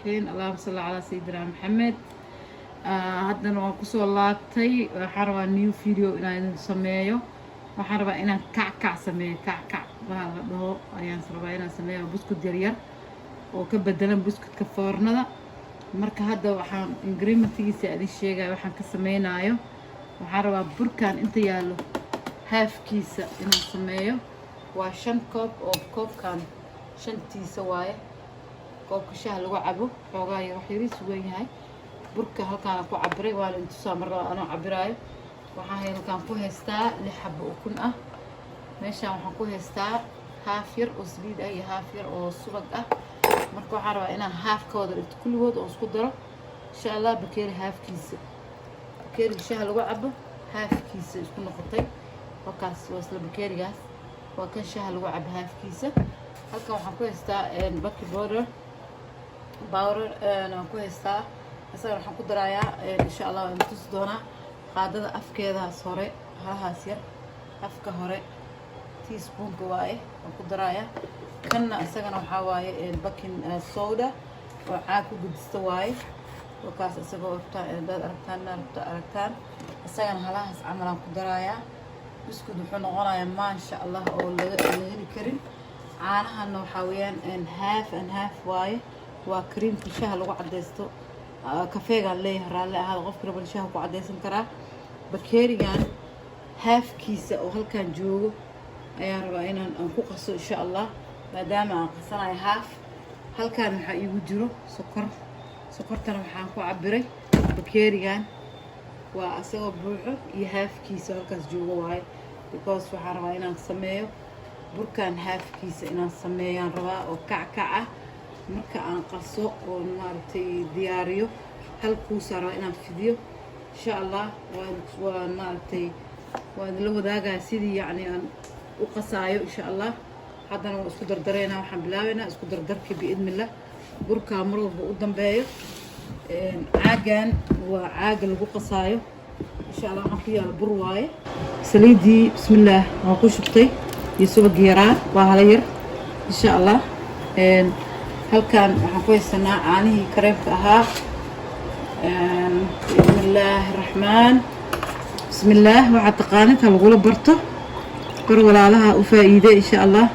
الصالحين اللهم صل على سيدنا محمد. haddana waan kusoo laabtay waxaan rabaa new video inaan sameeyo. waxaan rabaa inaan kackac sameeyo. kackac baa la dhaho ayaan rabaa inaan sameeyo buskud yar yar oo ka bedelan buskudka foornada. marka hadda waxaan ingredient-kiisa idin sheegay waxaan ka sameeynayo. waxaan rabaa burkan inta yaalo halfkiisa inaan sameeyo. waa 5 koob oo koobkan shantiisa waaye. koobka shaah lagu cabo xoogaa yar wax yariis weyn yahay. burka halkaan ku cabiray waa la intusaa mar laba anoo cabiraayo. waxaan halkaan ku haystaa 6 xabo ukun ah. meeshaan waxaan ku haystaa haaf yar oo saliid ah iyo haaf yar oo subag ah. marka waxaan rabaa inaan haafkooda dhigto kulligood oo isku daro insha Allah. bakeeri haafkiisa bakeeriga shaah lagu cabo haafkiisa isku noqotay. wakaas waa isla bakeerigaas waa kan shaah lagu cabo haafkiisa. halkaan waxaan ku haystaa baking powder aan ku haystaa. asaga waxaan ku darayaa insha Allah waan tusi doonaa qaadada afkeedaas hore halahaas yar afka hore teaspoonka waaye waan ku darayaa. kanna asagana waxaa waaye baking soda oo caag ku gudista waaye. wakaas asagoo dad aragtaan asagana halahaas camal aan ku darayaa. biskud wuxuu noqonayaa maasha Allah oo laga heli karin. caanahana waxaa weeyaan half waaye. waa creamka shaah lagu cadeysto kafeegaan leeyahay raalli ahaada qofka rabal shaah ku cadeysan karaa. bakeerigan haafkiisa oo halkaan joogo ayaan rabaa inaan ku qaso insha Allah. maadaama aan qasanayo haaf halkaan waxaa iigu jiro sokortana waxaan ku cabiray bakeerigan waa asagoo buuxo iyo haafkiisa halkaas joogo waaye. because waxaan rabaa inaan sameeyo burkan haafkiisa inaan sameeyaan rabaa oo kackac ah. marka aan qaso oo maaragtay diyaariyo halkuusaa rabaa inaan fidiyo insha Allah. waa maaragtay waan la wadaagaa sidii yacni aan u qasaayo insha Allah. haddana waan isku dardareynaa waxaan bilaabeynaa isku dardarka biidnillah. burkaa mar walba u dambeeyo. caagan waa caaga lagu qasaayo insha Allah. waxaan ku yaala bur waaye. saliidii bismillaah waan ku shubtay iyo subag yaraa waa hala yar insha Allah. halkaan waxaan ku haysanaa caanihii kareemka ahaa. bismillaahi raxmaan bismillaah. waxaa taqaaninta lagula barto bar walaalaha u faa'iide insha Allah.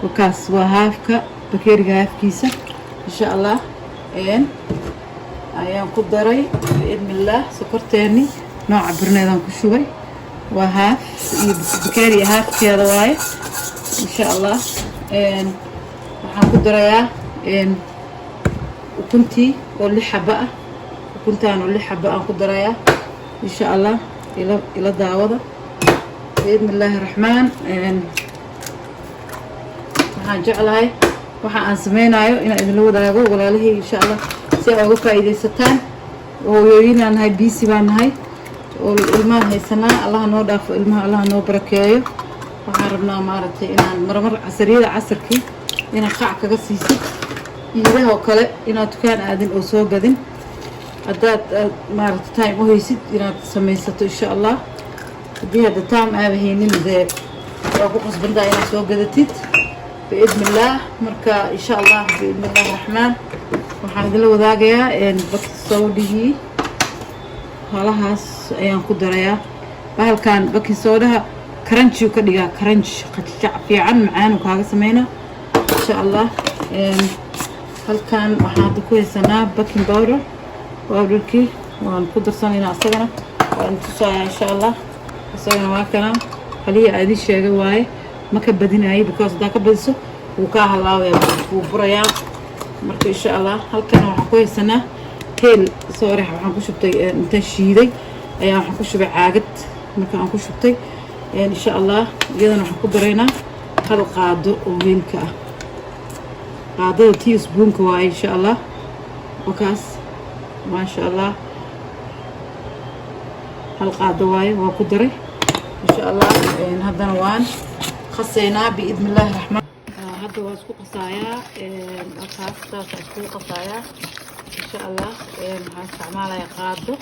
wakaas waa haafka bakeeriga haafkiisa insha Allah. ayaan ku daray biidnillaah sokorteeni nooca birneedaan ku shubay. waa haaf iyo bakeeri haafkeeda waaye insha Allah. waxaan ku darayaa ukuntii oo 6 xabo ah. ukuntaan oo 6 xabo aan ku darayaa insha Allah. ila daawada biidnillaahi raxmaan. waxaan jeclahay waxa aan sameynayo inaan idinla wadaago walaalahayga insha Allah si ay uga faa'iideysataan. hooyooyinaan nahay busy baan nahay oo ilmaha haysanaa. Allah noo dhaafo ilmaha Allah noo barakeeyo. waxaan rabnaa maaragtay inaan marmar casarkii inaan qac kaga siisid iidaha oo kale inaad dukaan aadin oo soo gadin. haddaad maaragtay time u haysid inaad samaysato insha Allah. haddii hadda time aaba haynin dee waa ku qasbantaa inaad soo gadatid biidnillaah. marka insha Allah biidnillahi raxmaan waxaan idinla wadaagayaa baking sodahii halahaas ayaan ku darayaa. bahalkan baking sodaha karanji ka dhigaa karanji qajac fiican macaan kaaga sameynaa insha Allah. halkaan waxaan hadda ku haysanaa baking powderkii waan ku darsanaynaa asagana waan tusayaa insha Allah. asagana waa kana halii aad ii sheegay waaye ma ka badinayo because hadaa ka badiso wuu kaa halaabayaa wuu burayaa. marka insha Allah halkaan waxaan ku haysanaa heel waxaan ku shubtay intaan shiiday ayaa waxaan ku shubay caagad. marka aan ku shubtay insha Allah iyadana waxaan ku daraynaa hal qaado oo weelka ah. qaadada teaspoonka waaye insha Allah. wakaas maasha Allah hal qaado waaye waa ku daray insha Allah. haddana waan qasaynaa biidnillaahi raxmaan. hadda waa isku qasayaa. wakaas saasa isku qasayaa insha Allah. waxaan isticmaalayaa qaado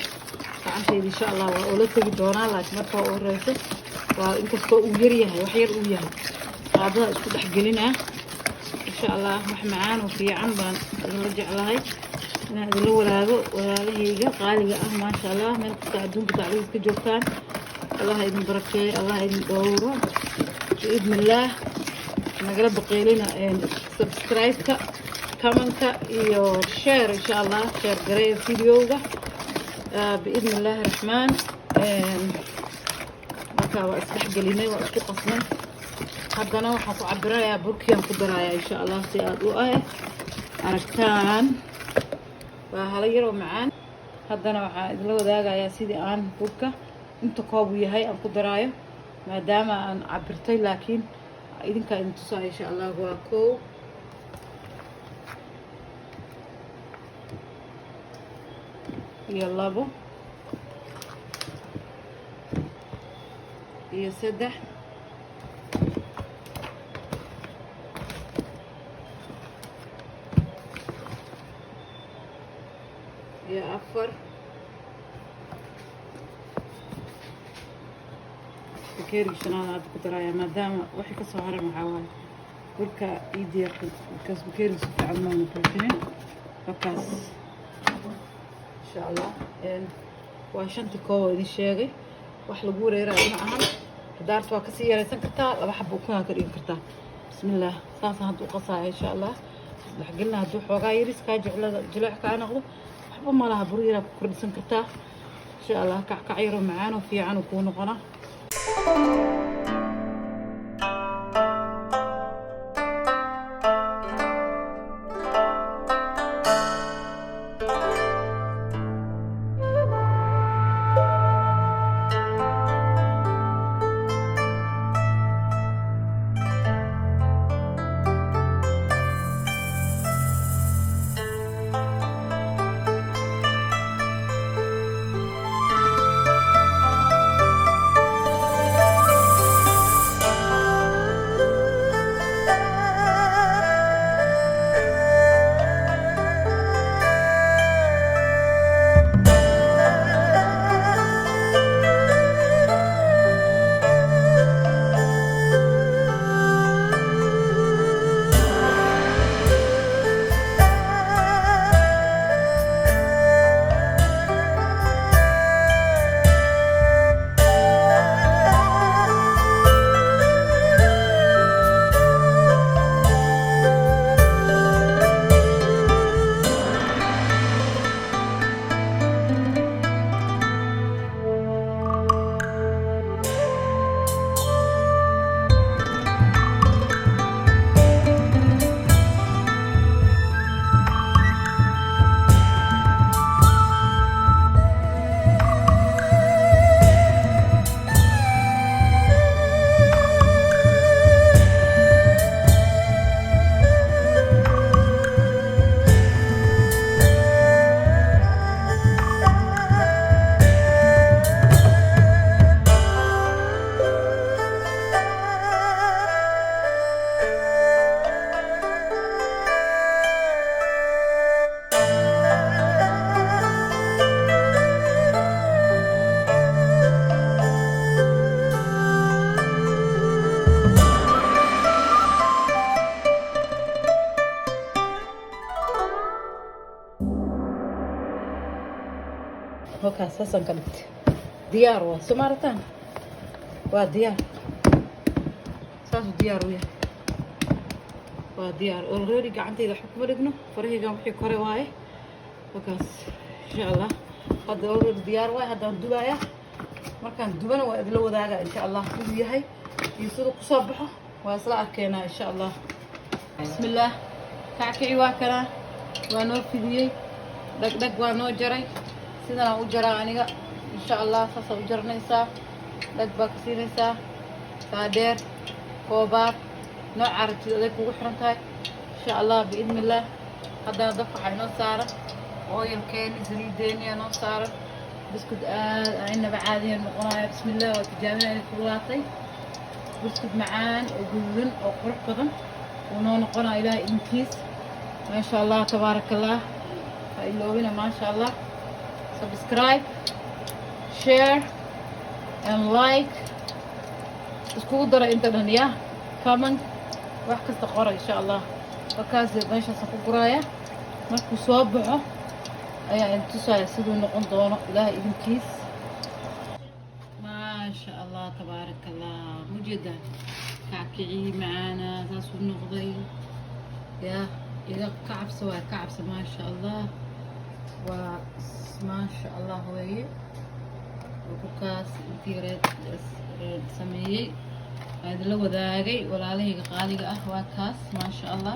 gacantayda insha Allah waa ula tegi doonaa laakiin marka waa u horeyso waa inkastoo uu yar yahay wax yar uu yahay qaadada isku dhex gelinaa insha Allah. wax macaan oo fiican baan la jeclahay inaan idinla wadaago walaalahayga qaaliga ah maasha allah meel kasta adduunka tacliis ka joogtaan allah idin barakeeyo allah idin dhowro biidni illaah nagala baqeelina subscribe-ka commentka iyo share insha allah share gareeya videoga biidni illaahi raxmaan markaa waa isdhexgelinay waa isku qasnay haddana waxaan ku cabirayaa burkiyaan ku darayaa insha allah si aad u aragtaan waa hala yaroo macaan haddana waxaan idinla wadaagayaa sidii aan burka inta koob uu yahay aan ku daraayo maadaama aan cabirtay laakiin idinkaa idin tusaaya insha allah waa 1 iyo 2 iyo 3 iyo 4 bakeeri shanaad aad ku daraya maadaama waxay ka soo haran waxaa waaye burka ii diyaarka markaas bakeeri si fiican maana buuxinin markaas insha allah waa 5 koob idin sheegay wax lagu wareerayo ma ahan qudaarta waa kasii yaraysan kartaa 2 xabo ukun ka dhigi kartaa bismillaah saasaan hadda u qasaya insha allah isdhexgelina hadduu xoogaa yaris kaa jileec kaa noqdo waxba ma laha bur yaraa ku kordhisan kartaa insha allah kackac yaroo macaan oo fiican uu kuu noqona وكاس حسن كنت ديار وسمارتان وديار ساس ديار ويا وديار اوريدي قعدتي إذا حكم رجنه فرهي قام حكي كوري واي وكاس إن شاء الله هذا اوريدي ديار واي هذا دبايا ما كان دبنا وادلو ذاك إن شاء الله كل هي يصيروا صبحه وأصلا أكينا إن شاء الله بسم الله كعكي واكنا وانو فيديي دق دق وانو جري سيدنا وجرا أنيقا إن شاء الله ساسا وجرنيسا دق باكسينيسا تادير كوباب نوع عرفتي ذلك وحرنتاي إن شاء الله بإذن الله هذا دفع نو سارة أويل كيني زريديني نو سارة بسكت عنا بعادي المقناية بسم الله وتجامعنا الكرواتي بسكت معان وقلن وقرح بدن ونو نقنا إلى إنكيس ما شاء الله تبارك الله فإلوبنا ما شاء الله سبسكرايب شير and like اسكو درا انت دنيا كمان wax kasta qora insha Allah wakaas meesha soo quraaya markuu soo baxo ayaa intusaya siduu noqon doono ilaahay idinkiis. maasha allah tabaaraka allah, mujeda kackicii macaana saasuu noqday. yaa iga kacabsa waa kacabsa maasha allah, waa maasha allah weeye. bukaas intii reed sameeyey aan la wadaagay walaalahayga qaaliga ah waa kaas maasha allah.